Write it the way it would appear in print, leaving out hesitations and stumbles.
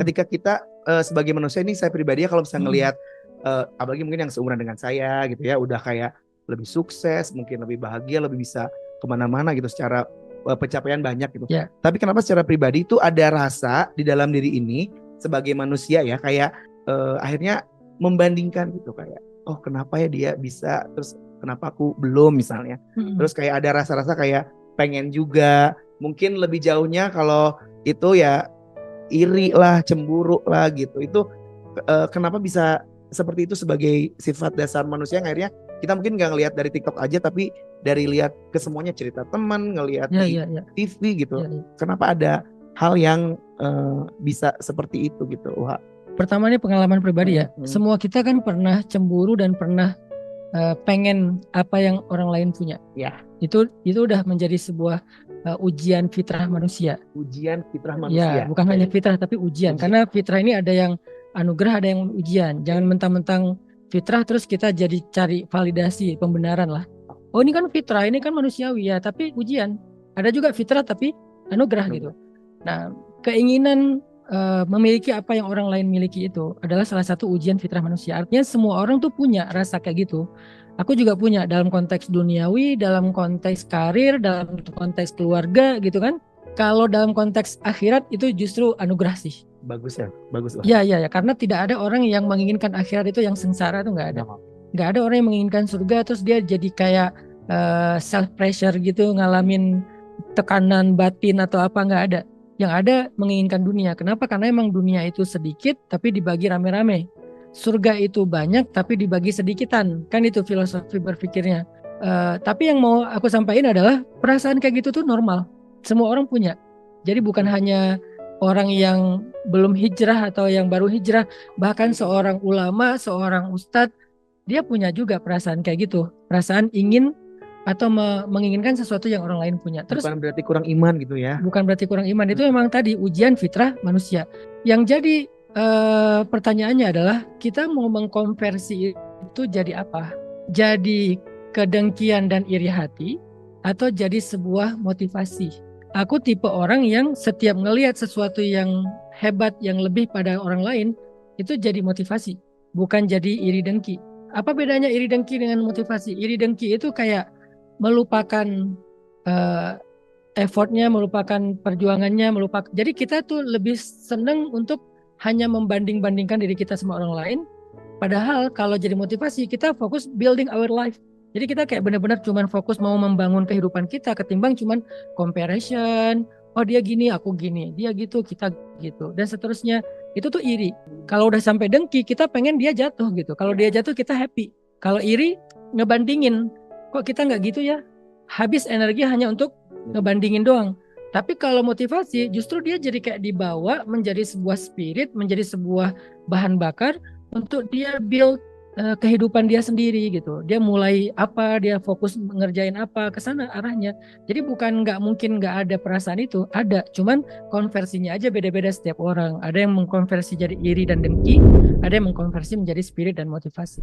ketika kita sebagai manusia ini, saya pribadi ya kalau misalnya ngelihat apalagi mungkin yang seumuran dengan saya gitu ya, udah kayak lebih sukses, mungkin lebih bahagia, lebih bisa kemana-mana gitu secara pencapaian banyak gitu. Tapi kenapa secara pribadi itu ada rasa di dalam diri ini sebagai manusia ya, kayak akhirnya membandingkan gitu, kayak oh kenapa ya dia bisa, terus kenapa aku belum misalnya. Terus kayak ada rasa-rasa kayak pengen juga, mungkin lebih jauhnya kalau itu ya iri lah, cemburu lah gitu. Itu kenapa bisa seperti itu sebagai sifat dasar manusia yang akhirnya kita mungkin nggak ngelihat dari TikTok aja, tapi dari lihat ke semuanya, cerita teman, ngelihat di TV gitu. Kenapa ada hal yang bisa seperti itu gitu? Wah. Pertama ini pengalaman pribadi ya. Semua kita kan pernah cemburu dan pernah pengen apa yang orang lain punya. Ya. Itu udah menjadi sebuah ujian fitrah manusia. Ujian fitrah manusia. Ya, bukan hanya fitrah tapi ujian. Karena fitrah ini ada yang anugerah, ada yang ujian. Jangan mentang-mentang fitrah terus kita jadi cari validasi, pembenaran lah. Oh ini kan fitrah, ini kan manusiawi ya, tapi ujian. Ada juga fitrah tapi anugerah gitu. Nah, keinginan memiliki apa yang orang lain miliki itu adalah salah satu ujian fitrah manusia. Artinya semua orang tuh punya rasa kayak gitu. Aku juga punya dalam konteks duniawi, dalam konteks karir, dalam konteks keluarga gitu kan. Kalau dalam konteks akhirat itu justru anugerah sih. Bagus ya, bagus lah. Ya, karena tidak ada orang yang menginginkan akhirat itu yang sengsara itu nggak ada. Nggak ada orang yang menginginkan surga terus dia jadi kayak self pressure gitu, ngalamin tekanan batin atau apa, nggak ada. Yang ada menginginkan dunia. Kenapa? Karena emang dunia itu sedikit tapi dibagi rame-rame. Surga itu banyak tapi dibagi sedikitan. Kan itu filosofi berpikirnya. Tapi yang mau aku sampaikan adalah perasaan kayak gitu tuh normal. Semua orang punya. Jadi bukan hanya orang yang belum hijrah atau yang baru hijrah, bahkan seorang ulama, seorang ustadz, dia punya juga perasaan kayak gitu. Perasaan ingin atau menginginkan sesuatu yang orang lain punya. Terus bukan berarti kurang iman gitu ya. Bukan berarti kurang iman. Itu memang tadi ujian fitrah manusia. Yang jadi pertanyaannya adalah kita mau mengkonversi itu jadi apa? Jadi kedengkian dan iri hati atau jadi sebuah motivasi? Aku tipe orang yang setiap ngelihat sesuatu yang hebat, yang lebih pada orang lain, itu jadi motivasi, bukan jadi iri dengki. Apa bedanya iri dengki dengan motivasi? Iri dengki itu kayak melupakan effortnya, melupakan perjuangannya, melupakan. Jadi kita tuh lebih seneng untuk hanya membanding-bandingkan diri kita sama orang lain. Padahal kalau jadi motivasi, kita fokus building our life. Jadi kita kayak benar-benar cuman fokus mau membangun kehidupan kita ketimbang cuman comparison. Oh dia gini, aku gini. Dia gitu, kita gitu. Dan seterusnya. Itu tuh iri. Kalau udah sampai dengki, kita pengen dia jatuh gitu. Kalau dia jatuh, kita happy. Kalau iri, ngebandingin. Kok kita nggak gitu ya? Habis energi hanya untuk ngebandingin doang. Tapi kalau motivasi, justru dia jadi kayak dibawa menjadi sebuah spirit, menjadi sebuah bahan bakar untuk dia build kehidupan dia sendiri gitu. Dia mulai apa, dia fokus ngerjain apa, ke sana arahnya. Jadi bukan nggak mungkin nggak ada perasaan itu, ada. Cuman konversinya aja beda-beda setiap orang. Ada yang mengkonversi jadi iri dan dengki, ada yang mengkonversi menjadi spirit dan motivasi.